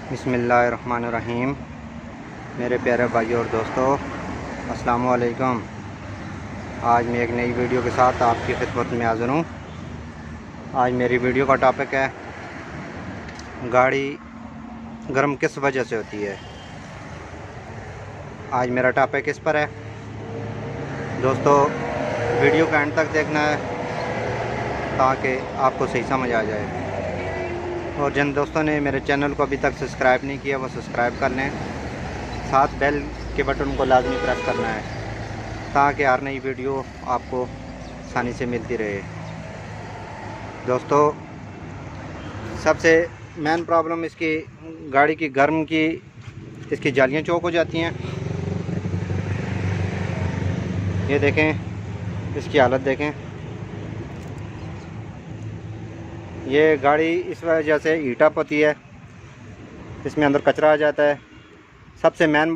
बिस्मिल्लाहिर्रहमानिर्रहीम। मेरे प्यारे भाइयों और दोस्तों, अस्सलामु अलैकुम। आज मैं एक नई वीडियो के साथ आपकी खिदमत में हाज़िर हूँ। आज मेरी वीडियो का टॉपिक है गाड़ी गर्म किस वजह से होती है। आज मेरा टॉपिक इस पर है दोस्तों, वीडियो का एंड तक देखना है ताकि आपको सही समझ आ जाए। और जिन दोस्तों ने मेरे चैनल को अभी तक सब्सक्राइब नहीं किया वो सब्सक्राइब कर लें, साथ बेल के बटन को लाजमी प्रेस करना है ताकि हर नई वीडियो आपको आसानी से मिलती रहे। दोस्तों, सबसे मेन प्रॉब्लम इसकी गाड़ी की गर्म की इसकी जालियाँ चौक हो जाती हैं। ये देखें, इसकी हालत देखें। ये गाड़ी इस वजह से हीट अप होती है, इसमें अंदर कचरा आ जाता है। सबसे मेन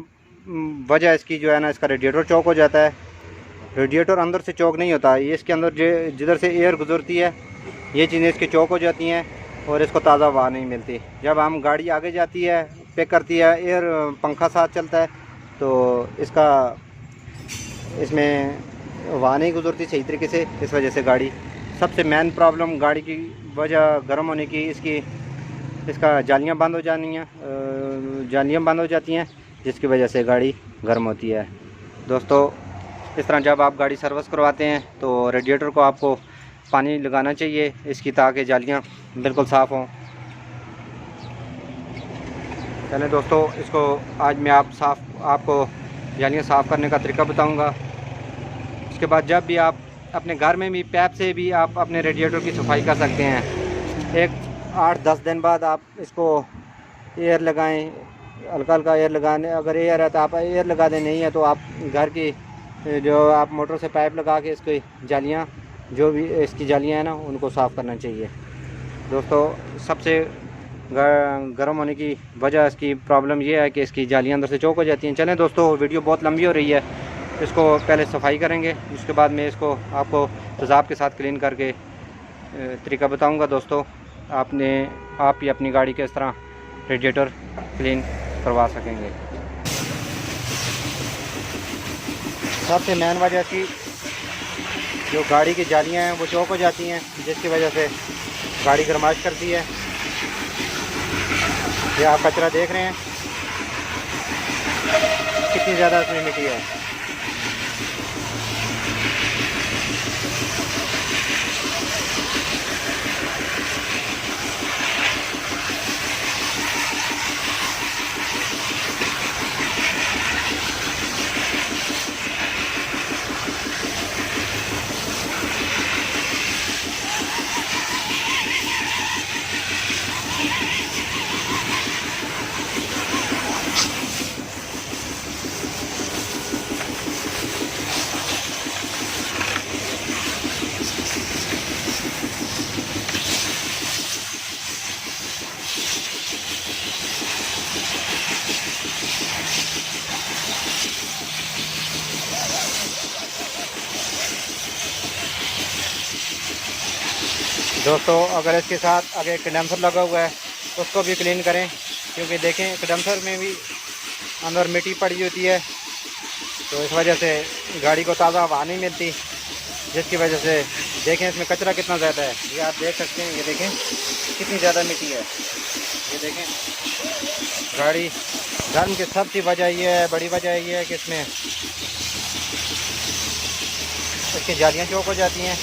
वजह इसकी जो है ना, इसका रेडिएटर चौक हो जाता है। रेडिएटर अंदर से चौक नहीं होता, ये इसके अंदर जिधर से एयर गुजरती है ये चीज़ें इसकी चौक हो जाती हैं और इसको ताज़ा हवा नहीं मिलती। जब हम गाड़ी आगे जाती है, पिक करती है, एयर पंखा साथ चलता है तो इसमें हवा नहीं गुजरती सही तरीके से। इस वजह से गाड़ी सबसे मेन प्रॉब्लम गाड़ी की वजह गर्म होने की इसका जालियाँ बंद हो जाती हैं जिसकी वजह से गाड़ी गर्म होती है। दोस्तों, इस तरह जब आप गाड़ी सर्विस करवाते हैं तो रेडिएटर को आपको पानी लगाना चाहिए इसकी, ताकि जालियाँ बिल्कुल साफ़ हों। चलें दोस्तों, इसको आज मैं आपको जालियाँ साफ़ करने का तरीका बताऊंगा। उसके बाद जब भी आप अपने घर में भी पैप से भी आप अपने रेडिएटर की सफाई कर सकते हैं। एक 8-10 दिन बाद आप इसको एयर लगाएं, हल्का हल्का एयर लगाने। अगर एयर है तो आप एयर लगा दें, नहीं है तो आप घर की जो आप मोटर से पाइप लगा के इसकी जालियाँ, जो भी इसकी जालियाँ हैं ना, उनको साफ़ करना चाहिए। दोस्तों, सबसे गर्म होने की वजह इसकी प्रॉब्लम ये है कि इसकी जालियाँ अंदर से चौक हो जाती हैं। चलें दोस्तों, वीडियो बहुत लंबी हो रही है, इसको पहले सफाई करेंगे, उसके बाद मैं इसको आपको तेज़ाब के साथ क्लीन करके तरीका बताऊंगा। दोस्तों, आप ही अपनी गाड़ी के इस तरह रेडिएटर क्लीन करवा सकेंगे। सबसे मेन वजह की जो गाड़ी की जालियां हैं वो चौक हो जाती हैं, जिसकी वजह से गाड़ी गर्माइश करती है। ये आप कचरा देख रहे हैं, कितनी ज़्यादा इसमें मिट्टी है। दोस्तों, अगर इसके साथ आगे कंडेंसर लगा हुआ है तो उसको भी क्लीन करें, क्योंकि देखें कंडेंसर में भी अंदर मिट्टी पड़ी होती है, तो इस वजह से गाड़ी को ताज़ा हवा नहीं मिलती, जिसकी वजह से देखें इसमें कचरा कितना ज़्यादा है। ये आप देख सकते हैं, ये देखें कितनी ज़्यादा मिट्टी है। ये देखें, गाड़ी गर्म की सबसे वजह ये है, बड़ी वजह ये है कि इसमें इसकी जालियाँ चौक हो जाती हैं।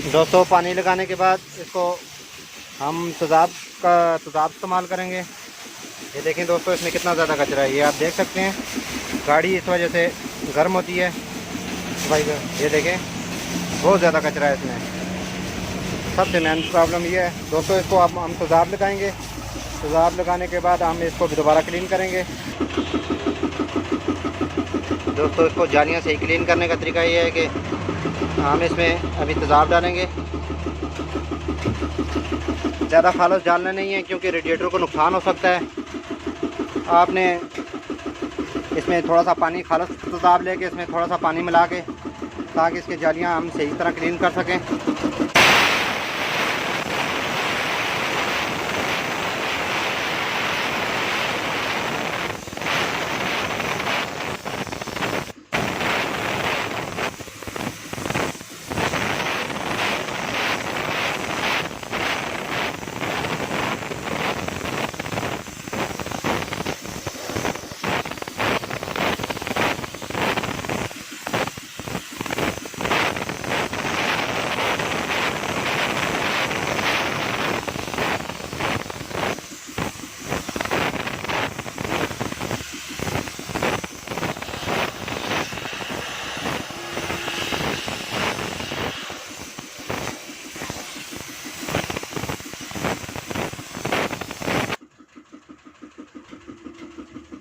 दोस्तों, पानी लगाने के बाद इसको हम तेज़ाब इस्तेमाल करेंगे। ये देखें दोस्तों, इसमें कितना ज़्यादा कचरा है, ये आप देख सकते हैं। गाड़ी इस वजह से गर्म होती है भाई। ये देखें, बहुत ज़्यादा कचरा है इसमें। सबसे मेन प्रॉब्लम ये है दोस्तों, इसको हम तेज़ाब लगाएंगे। तेज़ाब लगाने के बाद हम इसको दोबारा क्लीन करेंगे। दोस्तों इसको जालियाँ से क्लीन करने का तरीका ये है कि हम इसमें अभी तेज़ाब डालेंगे। ज़्यादा खालस डालना नहीं है क्योंकि रेडिएटर को नुकसान हो सकता है। आपने इसमें थोड़ा सा पानी खालस तेज़ाब लेके इसमें थोड़ा सा पानी मिला के ताकि इसकी जालियाँ हम सही तरह क्लीन कर सकें।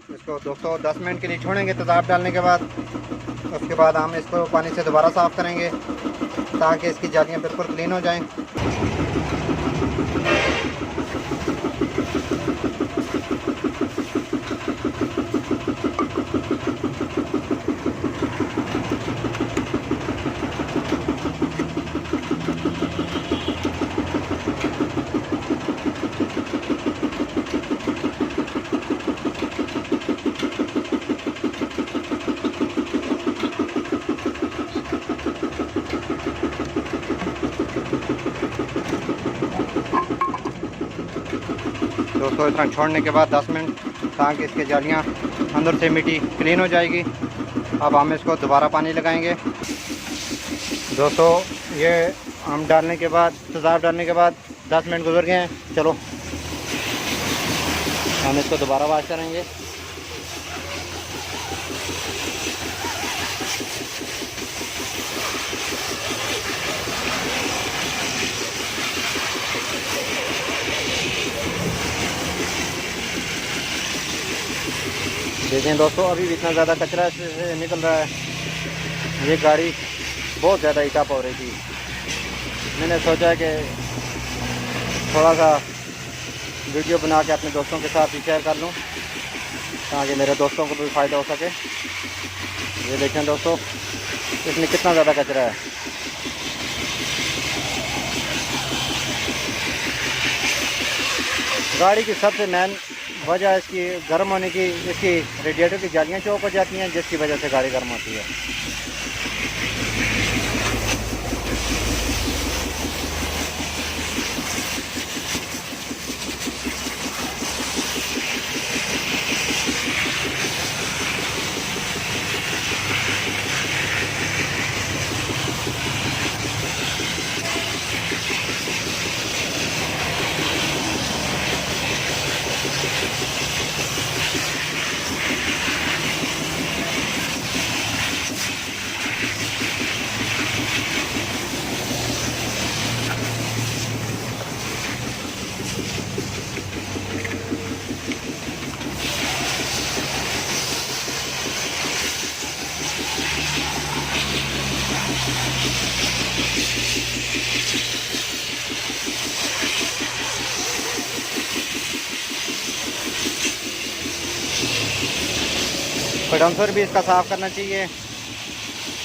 इसको दोस्तों 10 मिनट के लिए छोड़ेंगे तेज़ाब डालने के बाद। उसके बाद हम इसको पानी से दोबारा साफ़ करेंगे ताकि इसकी जालियाँ बिल्कुल क्लीन हो जाएं। दोस्तों इतना छोड़ने के बाद 10 मिनट ताकि इसके जालियाँ अंदर से मिट्टी क्लीन हो जाएगी। अब हम इसको दोबारा पानी लगाएंगे। दोस्तों ये हम डालने के बाद तेज़ाब डालने के बाद 10 मिनट गुजर गए हैं। चलो हम इसको दोबारा वॉश करेंगे। देखें दोस्तों अभी भी इतना ज़्यादा कचरा से निकल रहा है। ये गाड़ी बहुत ज़्यादा हीटअप हो रही थी। मैंने सोचा कि थोड़ा सा वीडियो बना के अपने दोस्तों के साथ भी शेयर कर लूँ ताकि मेरे दोस्तों को भी फ़ायदा हो सके। ये देखें दोस्तों इसमें कितना ज़्यादा कचरा है। गाड़ी की सबसे मेन वजह इसकी गर्म होने की, इसकी रेडिएटर की जालियाँ चौक हो जाती हैं जिसकी वजह से गाड़ी गर्म होती है। कंडेंसर भी इसका साफ़ करना चाहिए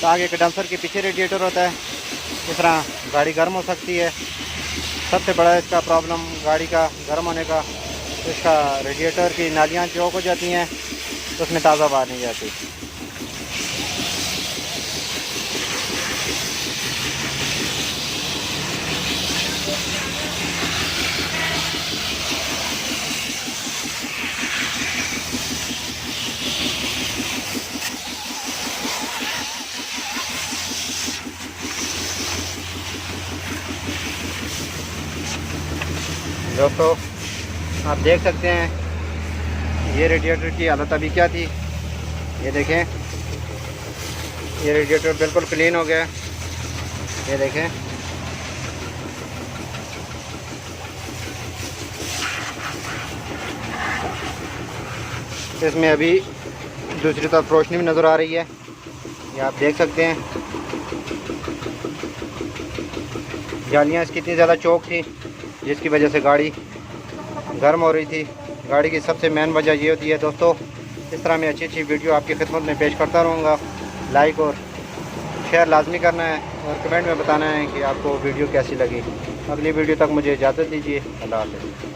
ताकि कंडेंसर के पीछे रेडिएटर होता है, इस तरह गाड़ी गर्म हो सकती है। सबसे बड़ा इसका प्रॉब्लम गाड़ी का गर्म होने का, इसका रेडिएटर की नालियाँ चौक हो जाती हैं तो उसमें ताज़ा हवा नहीं जाती। दोस्तों आप देख सकते हैं ये रेडिएटर की हालत अभी क्या थी। ये देखें ये रेडिएटर बिल्कुल क्लीन हो गया। ये देखें इसमें अभी दूसरी तरफ रोशनी भी नज़र आ रही है। ये आप देख सकते हैं जालियाँ इसकी इतनी ज़्यादा चौक थी जिसकी वजह से गाड़ी गर्म हो रही थी। गाड़ी की सबसे मेन वजह ये होती है दोस्तों। इस तरह मैं अच्छी अच्छी वीडियो आपकी खिदमत में पेश करता रहूँगा। लाइक और शेयर लाजमी करना है और कमेंट में बताना है कि आपको वीडियो कैसी लगी। अगली वीडियो तक मुझे इजाज़त दीजिए। अल्लाह हाफ़िज़।